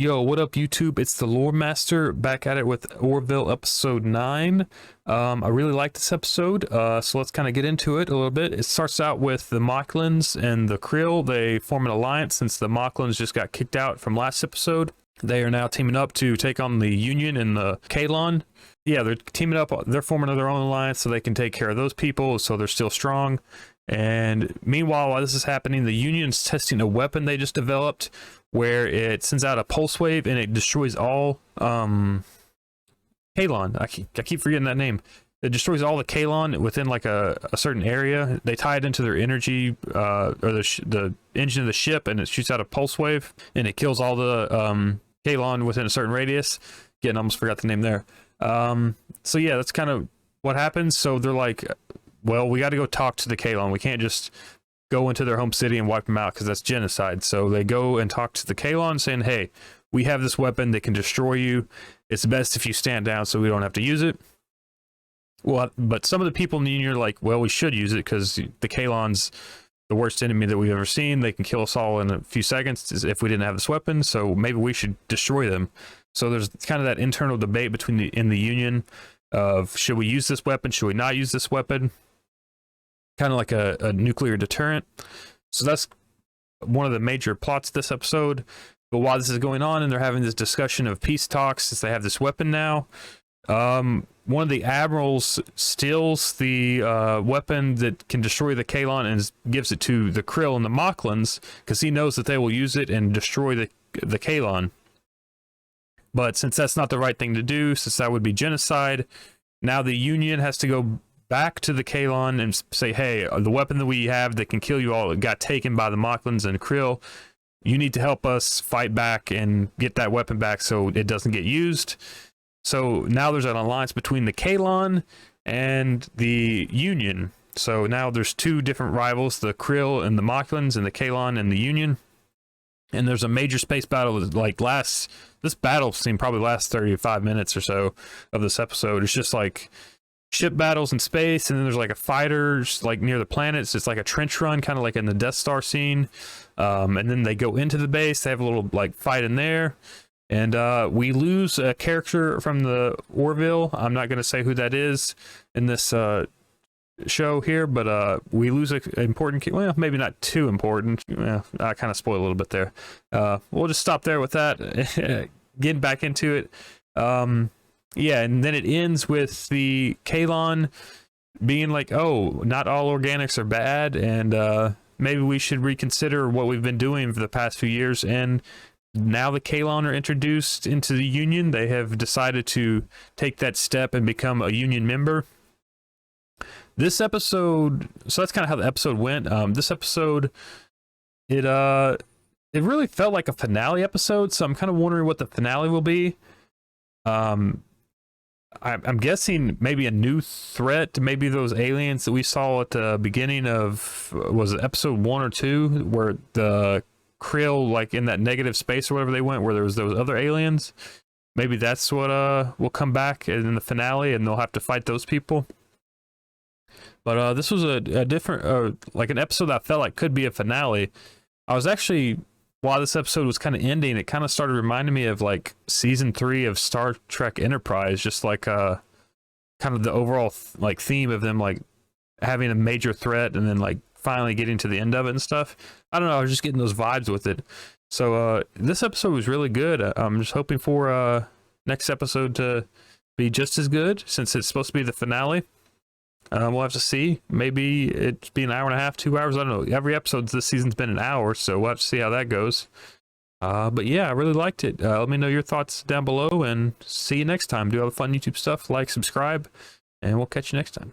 Yo, what up, YouTube? It's the Lore Master back at it with Orville episode 9. I really like this episode, so let's kind of get into it a little bit. It starts out with the Mocklins and the Krill. They form an alliance since the Mocklins just got kicked out from last episode. They are now teaming up to take on the Union and the Kalon. Yeah, they're teaming up. They're forming their own alliance so they can take care of those people, so they're still strong. And meanwhile, while this is happening, the Union's testing a weapon they just developed where it sends out a pulse wave and it destroys all Kalon. I keep forgetting that name. It destroys all the Kalon within like a certain area. They tie it into their energy or the engine of the ship, and it shoots out a pulse wave and it kills all the Kalon within a certain radius. Again, I almost forgot the name there. So yeah, that's kind of what happens. So they're like, well, we got to go talk to the Kalon. We can't just go into their home city and wipe them out because that's genocide. So they go and talk to the Kalon saying, hey, we have this weapon that can destroy you. It's best if you stand down so we don't have to use it. Well, but some of the people in the Union are like, well, we should use it because the Kalon's the worst enemy that we've ever seen. They can kill us all in a few seconds if we didn't have this weapon. So maybe we should destroy them. So there's kind of that internal debate between in the Union of should we use this weapon? Should we not use this weapon? Kind of like a nuclear deterrent. So that's one of the major plots of this episode. But while this is going on and they're having this discussion of peace talks, since they have this weapon now, one of the admirals steals the weapon that can destroy the Kalon and gives it to the Krill and the Mocklins because he knows that they will use it and destroy the Kalon. But since that's not the right thing to do, since that would be genocide, now the Union has to go back to the Kalon and say, hey, the weapon that we have that can kill you all got taken by the Mocklins and Krill. You need to help us fight back and get that weapon back so it doesn't get used. So now there's an alliance between the Kalon and the Union. So now there's two different rivals, the Krill and the Mocklins, and the Kalon and the Union. And there's a major space battle that this battle scene probably lasts 35 minutes or so of this episode. It's just like ship battles in space, and then there's like a fighter like near the planets. It's like a trench run, kind of like in the Death Star scene. And then they go into the base. They have a little like fight in there. And we lose a character from the Orville. I'm not going to say who that is in this show here, but we lose an important, well, maybe not too important. I kind of spoiled a little bit there. We'll just stop there with that. Getting back into it. Yeah, and then it ends with the Kalon being like, oh, not all organics are bad, and maybe we should reconsider what we've been doing for the past few years. And now the Kalon are introduced into the Union. They have decided to take that step and become a Union member. This episode, so that's kind of how the episode went. This episode, it really felt like a finale episode, so I'm kind of wondering what the finale will be. I'm guessing maybe a new threat, maybe those aliens that we saw at the beginning of, was it episode 1 or 2, where the Krill, like in that negative space or whatever they went, where there was those other aliens. Maybe that's what will come back in the finale, and they'll have to fight those people. But this was a different, like an episode that I felt like could be a finale. I was actually, while this episode was kind of ending, it kind of started reminding me of like season 3 of Star Trek Enterprise, just like kind of the overall like theme of them like having a major threat and then like finally getting to the end of it and stuff. I don't know, I was just getting those vibes with it. So this episode was really good. I'm just hoping for next episode to be just as good, since it's supposed to be the finale. We'll have to see. Maybe it'd be an hour and a half, 2 hours. I don't know. Every episode this season's been an hour, so we'll have to see how that goes. But yeah, I really liked it. Let me know your thoughts down below, and see you next time. Do all the fun YouTube stuff. Like, subscribe, and we'll catch you next time.